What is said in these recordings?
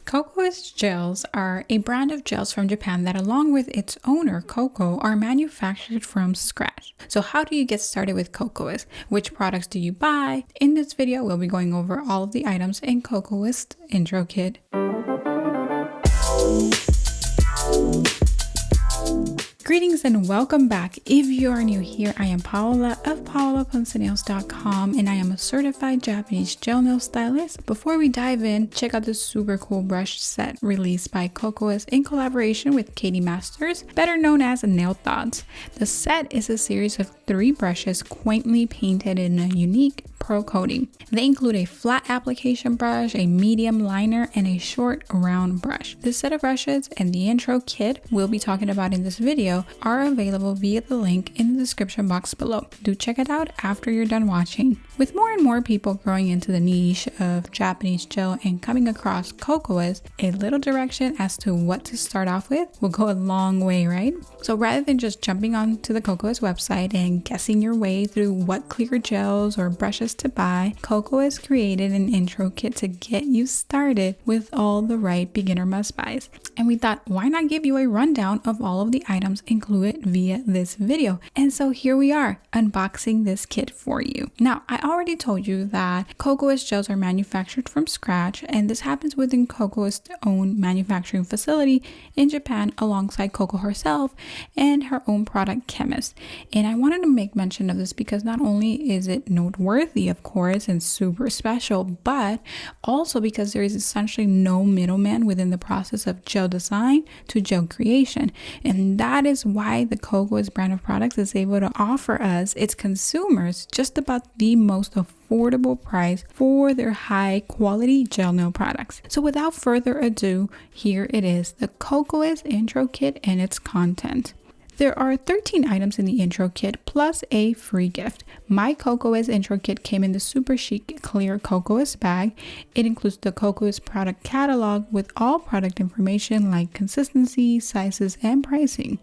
Kokoist Gels are a brand of gels from Japan that, along with its owner, Koko, are manufactured from scratch. So how do you get started with Kokoist? Which products do you buy? In this video, we'll be going over all of the items in Kokoist Intro Kit. Greetings and welcome back. If you are new here, I am Paola of paolaponcenails.com and I am a certified Japanese gel nail stylist. Before we dive in, check out this super cool brush set released by Kokoist in collaboration with Katie Masters, better known as Nail Thoughts. The set is a series of 3 brushes quaintly painted in a unique pro coating. They include a flat application brush, a medium liner, and a short round brush. This set of brushes and the intro kit we'll be talking about in this video are available via the link in the description box below. Do check it out after you're done watching. With more and more people growing into the niche of Japanese gel and coming across Kokoist, a little direction as to what to start off with will go a long way, right? So rather than just jumping onto the Kokoist website and guessing your way through what clear gels or brushes to buy, Kokoist created an intro kit to get you started with all the right beginner must-buys. And we thought, why not give you a rundown of all of the items included via this video? And so here we are, unboxing this kit for you. Now, I already told you that Kokoist gels are manufactured from scratch, and this happens within Kokoist's own manufacturing facility in Japan alongside Koko herself and her own product chemist. And I wanted to make mention of this because not only is it noteworthy, of course, and super special, but also because there is essentially no middleman within the process of gel design to gel creation. And that is why the Kokoist brand of products is able to offer us, its consumers, just about the most affordable price for their high quality gel nail products. So without further ado, here it is, the Kokoist Intro Kit and its content. There are 13 items in the intro kit plus a free gift. My Kokoist intro kit came in the super chic clear Kokoist bag. It includes the Kokoist product catalog with all product information like consistency, sizes, and pricing.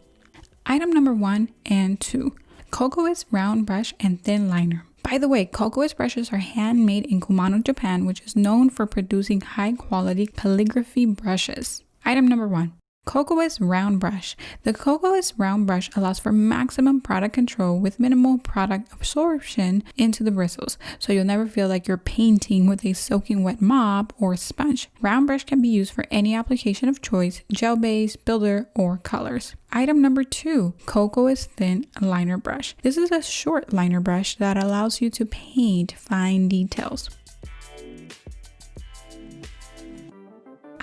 Item number 1 and 2, Kokoist round brush and thin liner. By the way, Kokoist brushes are handmade in Kumano, Japan, which is known for producing high quality calligraphy brushes. Item number 1. Kokoist round brush. The Kokoist round brush allows for maximum product control with minimal product absorption into the bristles, so you'll never feel like you're painting with a soaking wet mop or sponge. Round brush can be used for any application of choice, gel base, builder, or colors. Item number 2, Kokoist thin liner brush. This is a short liner brush that allows you to paint fine details.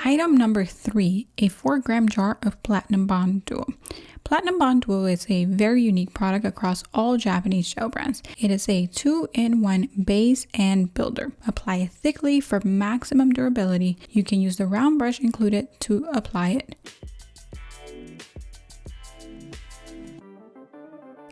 Item number 3, a 4-gram jar of Platinum Bond Duo. Platinum Bond Duo is a very unique product across all Japanese gel brands. It is a 2-in-1 base and builder. Apply it thickly for maximum durability. You can use the round brush included to apply it.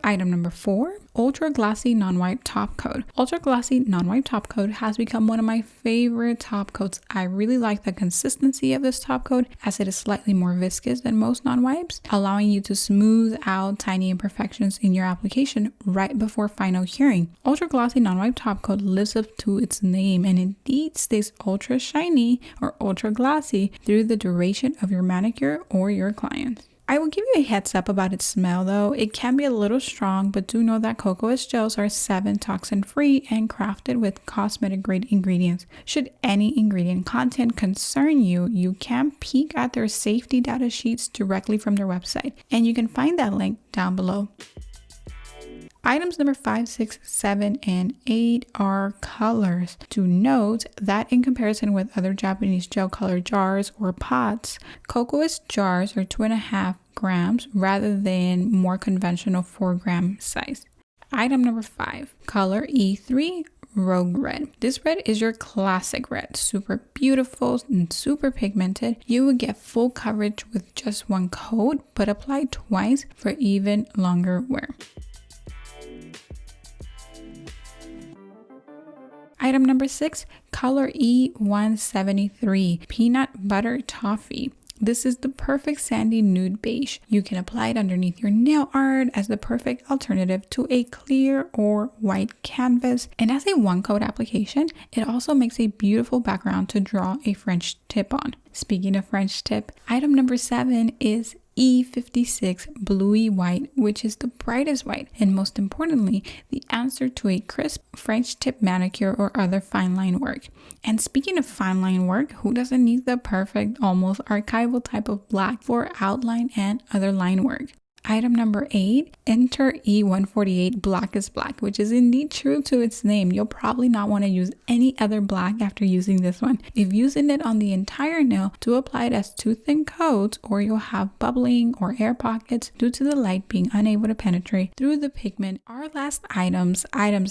Item number 4, Ultra Glossy Non-Wipe Top Coat. Ultra Glossy Non-Wipe Top Coat has become one of my favorite top coats. I really like the consistency of this top coat as it is slightly more viscous than most non-wipes, allowing you to smooth out tiny imperfections in your application right before final curing. Ultra Glossy Non-Wipe Top Coat lives up to its name and indeed stays ultra shiny or ultra glossy through the duration of your manicure or your client. I will give you a heads up about its smell though. It can be a little strong, but do know that Kokoist gels are 7 toxin free and crafted with cosmetic grade ingredients. Should any ingredient content concern you, you can peek at their safety data sheets directly from their website, and you can find that link down below. Items number 5, 6, 7, and 8 are colors. Do note that in comparison with other Japanese gel color jars or pots, Kokoist jars are 2.5 grams rather than more conventional 4-gram size. Item number 5, color E3 Rogue Red. This red is your classic red, super beautiful and super pigmented. You will get full coverage with just one coat, but apply twice for even longer wear. Item number 6, color E173 Peanut Butter Toffee. This is the perfect sandy nude beige. You can apply it underneath your nail art as the perfect alternative to a clear or white canvas. And as a one-coat application, it also makes a beautiful background to draw a French tip on. Speaking of French tip, item number 7 is E56 Bluey White, which is the brightest white and most importantly, the answer to a crisp French tip manicure or other fine line work. And speaking of fine line work, who doesn't need the perfect, almost archival type of black for outline and other line work? Item number 8, enter E148 Black is Black, which is indeed true to its name. You'll probably not want to use any other black after using this one. If using it on the entire nail, do apply it as 2 thin coats or you'll have bubbling or air pockets due to the light being unable to penetrate through the pigment. Our last items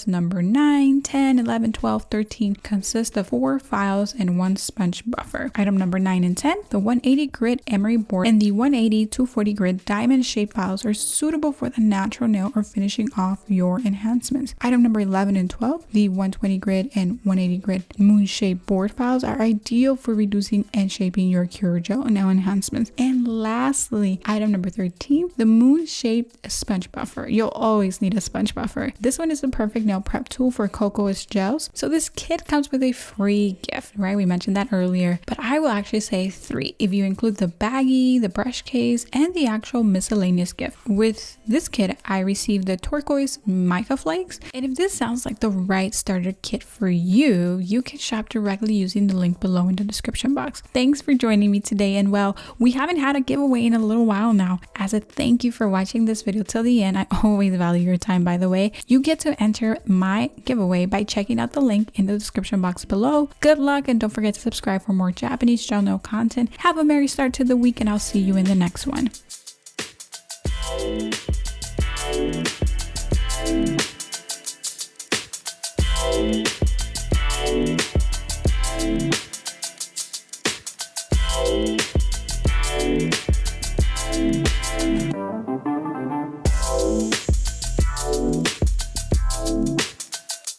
number 9, 10, 11, 12, 13, consist of 4 files and 1 sponge buffer. Item number 9 and 10, the 180 grit emery board and the 180-240 grit diamond shaped files are suitable for the natural nail or finishing off your enhancements. Item number 11 and 12, the 120 grit and 180 grit moon shaped board files are ideal for reducing and shaping your cure gel nail enhancements. And lastly, item number 13, the moon shaped sponge buffer. You'll always need a sponge buffer. This one is the perfect nail prep tool for Kokoist Gels. So this kit comes with a free gift, right? We mentioned that earlier, but I will actually say 3 if you include the baggie, the brush case, and the actual miscellaneous gift. With this kit, I received the turquoise mica flakes, and if this sounds like the right starter kit for you, you can shop directly using the link below in the description box. Thanks for joining me today, and well, we haven't had a giveaway in a little while now. As a thank you for watching this video till the end, I always value your time, by the way. You get to enter my giveaway by checking out the link in the description box below. Good luck, and don't forget to subscribe for more Japanese gel nail content. Have a merry start to the week, and I'll see you in the next one.